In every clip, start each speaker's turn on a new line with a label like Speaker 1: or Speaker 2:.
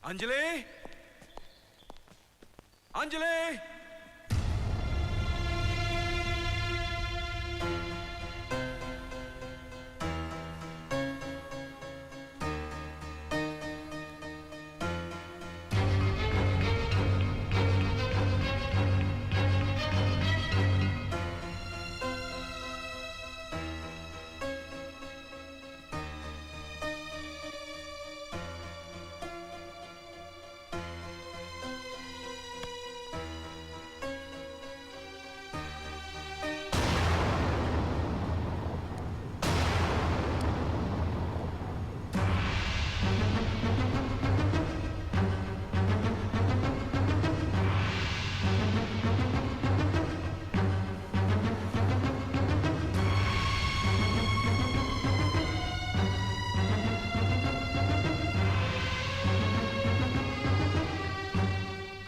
Speaker 1: अंजलि, अंजलि,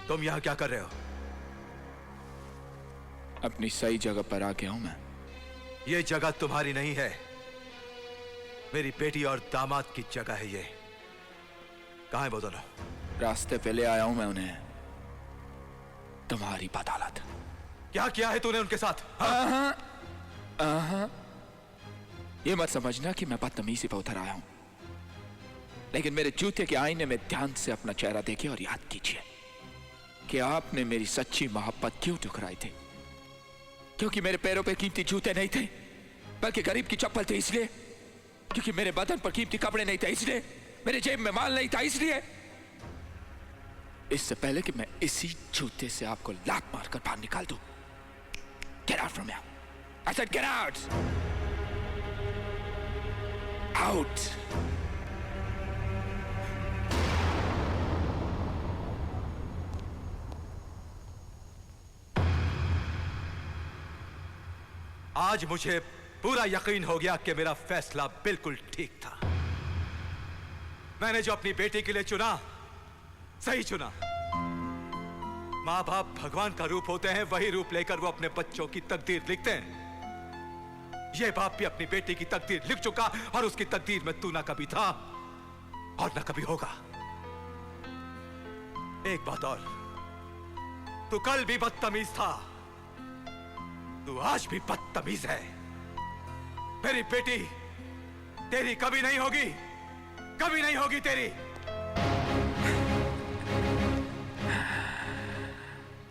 Speaker 1: तुम यहां क्या कर रहे हो?
Speaker 2: अपनी सही जगह पर आ गया हूं मैं।
Speaker 1: यह जगह तुम्हारी नहीं है, मेरी बेटी और दामाद की जगह है ये। कहां है वो दोनों?
Speaker 2: रास्ते पे ले आया हूं मैं उन्हें, तुम्हारी बदौलत।
Speaker 1: क्या किया है तूने उनके साथ?
Speaker 2: ये मत समझना कि मैं बदतमीजी पे उतर आया हूं, लेकिन मेरे जूते के आईने में ध्यान से अपना चेहरा देखिए और याद कीजिए कि आपने मेरी सच्ची मोहब्बत क्यों ठुकराई थी। क्योंकि मेरे पैरों पे कीमती जूते नहीं थे, बल्कि गरीब की चप्पल थे इसलिए। क्योंकि मेरे बदन पर कीमती कपड़े नहीं थे इसलिए। मेरे जेब में माल नहीं था इसलिए। इससे पहले कि मैं इसी जूते से आपको लात मारकर बाहर निकाल दूं, get out from here. I said get out. Out.
Speaker 1: आज मुझे पूरा यकीन हो गया कि मेरा फैसला बिल्कुल ठीक था। मैंने जो अपनी बेटी के लिए चुना, सही चुना। मां बाप भगवान का रूप होते हैं, वही रूप लेकर वो अपने बच्चों की तकदीर लिखते हैं। ये बाप भी अपनी बेटी की तकदीर लिख चुका और उसकी तकदीर में तू ना कभी था और ना कभी होगा। एक बात और, तू कल भी बदतमीज था, तू आज भी बदतमीज है। मेरी बेटी तेरी कभी नहीं होगी, कभी नहीं होगी तेरी।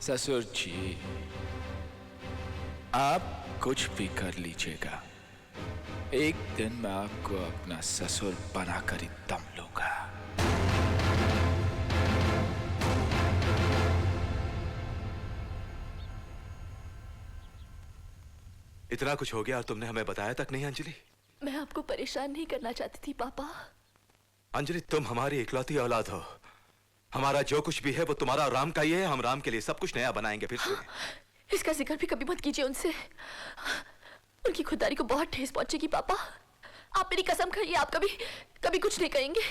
Speaker 2: ससुर जी, आप कुछ भी कर लीजिएगा, एक दिन मैं आपको अपना ससुर बनाकर ही दम लूंगा।
Speaker 1: इतना कुछ हो गया और तुमने हमें बताया तक नहीं अंजलि?
Speaker 3: मैं आपको परेशान नहीं करना चाहती थी पापा।
Speaker 1: अंजलि, तुम हमारी इकलौती औलाद हो। हमारा जो कुछ भी है वो तुम्हारा और राम का ही है। हम राम के लिए सब कुछ नया बनाएंगे फिर से।
Speaker 3: इसका जिक्र भी कभी मत कीजिए उनसे। उनकी खुददारी को बहुत ठेस पहुंचेगी पापा। आप मेरी कसम खाइए, आप कभी कभी कुछ नहीं कहेंगे।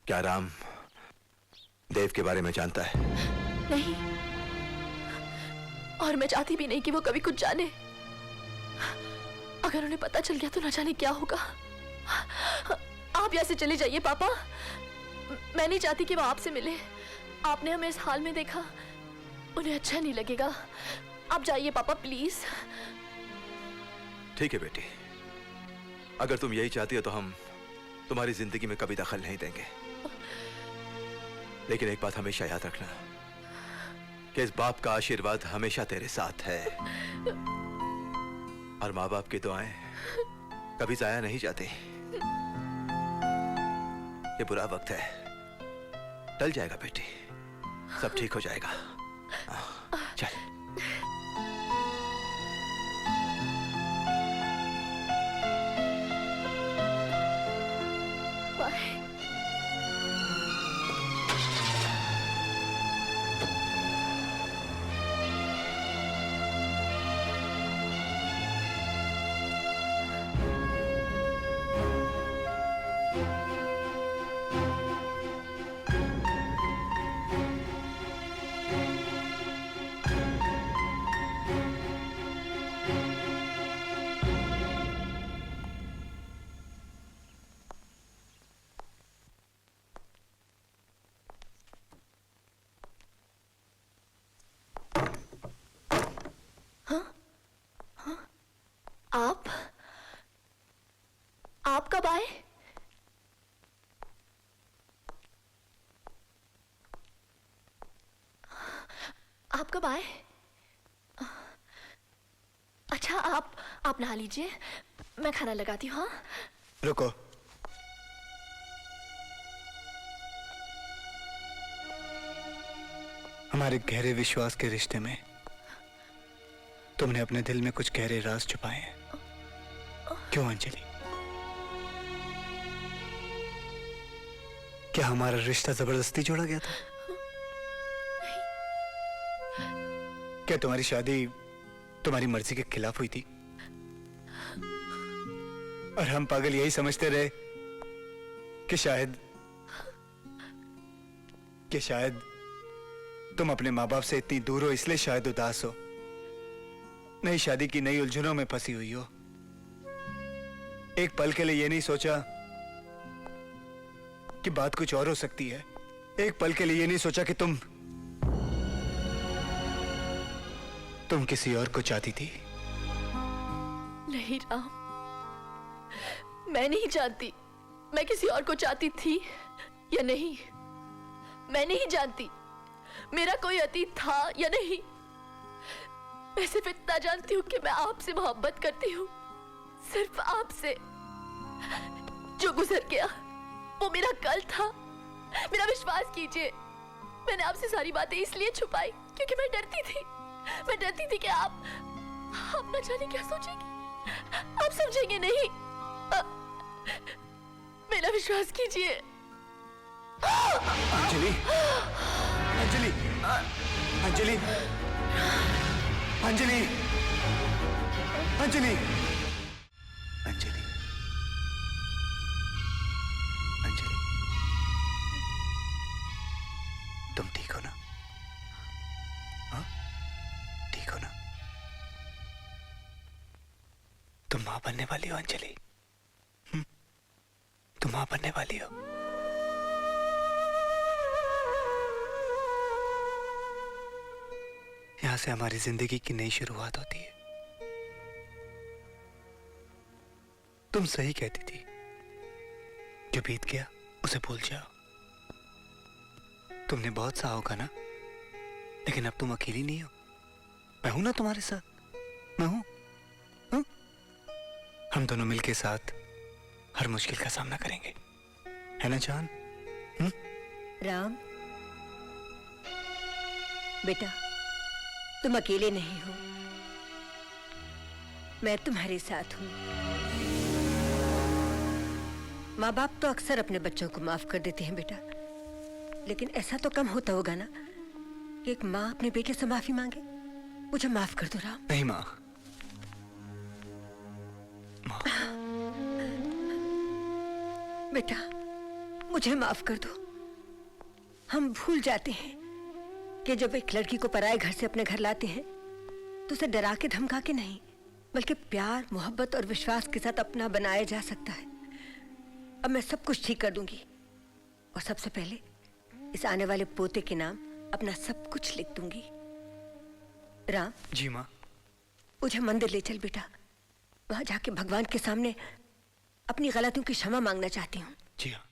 Speaker 1: क्या राम देव के बारे में जानता है?
Speaker 3: नहीं, और मैं चाहती भी नहीं कि वो कभी कुछ जाने। अगर उन्हें पता चल गया तो न जाने क्या होगा। आप यहाँ से चले जाइए पापा। मैं नहीं चाहती कि वो आपसे मिले। आपने हमें इस हाल में देखा, उन्हें अच्छा नहीं लगेगा। आप जाइए पापा प्लीज।
Speaker 1: ठीक है बेटी, अगर तुम यही चाहती हो तो हम तुम्हारी जिंदगी में कभी दखल नहीं देंगे। लेकिन एक बात हमेशा याद रखना कि इस बाप का आशीर्वाद हमेशा तेरे साथ है और माँ बाप की दुआएं कभी जाया नहीं जाती। ये बुरा वक्त है, टल जाएगा बेटी, सब ठीक हो जाएगा। चल।
Speaker 3: बाय। आप कब आए? अच्छा, आप नहा लीजिए, मैं खाना लगाती हूँ। हाँ,
Speaker 4: रुको। हमारे गहरे विश्वास के रिश्ते में तुमने अपने दिल में कुछ गहरे राज छुपाए हैं। क्यों अंजलि? क्या हमारा रिश्ता जबरदस्ती जोड़ा गया था? क्या तुम्हारी शादी तुम्हारी मर्जी के खिलाफ हुई थी और हम पागल यही समझते रहे कि शायद तुम अपने माँ बाप से इतनी दूर हो, इसलिए शायद उदास हो, नई शादी की नई उलझनों में फंसी हुई हो। एक पल के लिए ये नहीं सोचा कि बात कुछ और हो सकती है। एक पल के लिए ये नहीं सोचा कि तुम किसी और को चाहती थी।
Speaker 3: नहीं राम, मैं नहीं जानती मैं किसी और को चाहती थी या नहीं। मैं नहीं जानती मेरा कोई अतीत था या नहीं। मैं सिर्फ इतना जानती हूँ कि मैं आपसे मोहब्बत करती हूँ, सिर्फ आपसे। जो गुजर गया वो मेरा कल था। मेरा विश्वास कीजिए, मैंने आपसे सारी बातें इसलिए छुपाई क्योंकि मैं डरती थी कि आप न जाने क्या सोचेंगे, आप समझेंगे नहीं। मेरा विश्वास कीजिए।
Speaker 4: अंजलि, अंजलि, अंजलि, अंजलि, अंजलि, अंजलि, अंजलि, तुम ठीक हो ना? हाँ, ठीक हो ना? तुम मां बनने वाली हो अंजलि। तुम मां बनने वाली हो। यहां से हमारी जिंदगी की नई शुरुआत होती है। तुम सही कहती थी, जो बीत गया उसे भूल जाओ। तुमने बहुत सहा होगा ना, लेकिन अब तुम अकेली नहीं हो। मैं हूं ना तुम्हारे साथ, मैं हूं। हम दोनों मिलके साथ हर मुश्किल का सामना करेंगे, है ना जान?
Speaker 5: राम बेटा, तुम अकेले नहीं हो, मैं तुम्हारे साथ हूं। माँ बाप तो अक्सर अपने बच्चों को माफ कर देते हैं बेटा, लेकिन ऐसा तो कम होता होगा ना कि एक माँ अपने बेटे से माफी मांगे। मुझे माफ कर दो राम।
Speaker 4: नहीं माँ,
Speaker 5: बेटा मुझे माफ कर दो। हम भूल जाते हैं कि जब एक लड़की को पराये घर से अपने घर लाते हैं तो उसे डरा के धमका के नहीं, बल्कि प्यार, मोहब्बत और विश्वास के साथ अपना बनाया जा सकता है। अब मैं सब कुछ ठीक कर दूंगी और सबसे पहले इस आने वाले पोते के नाम अपना सब कुछ लिख दूंगी। राम
Speaker 4: जी माँ।
Speaker 5: मुझे मंदिर ले चल बेटा, वहां जाके भगवान के सामने अपनी गलतियों की क्षमा मांगना चाहती हूँ।
Speaker 4: जी हाँ।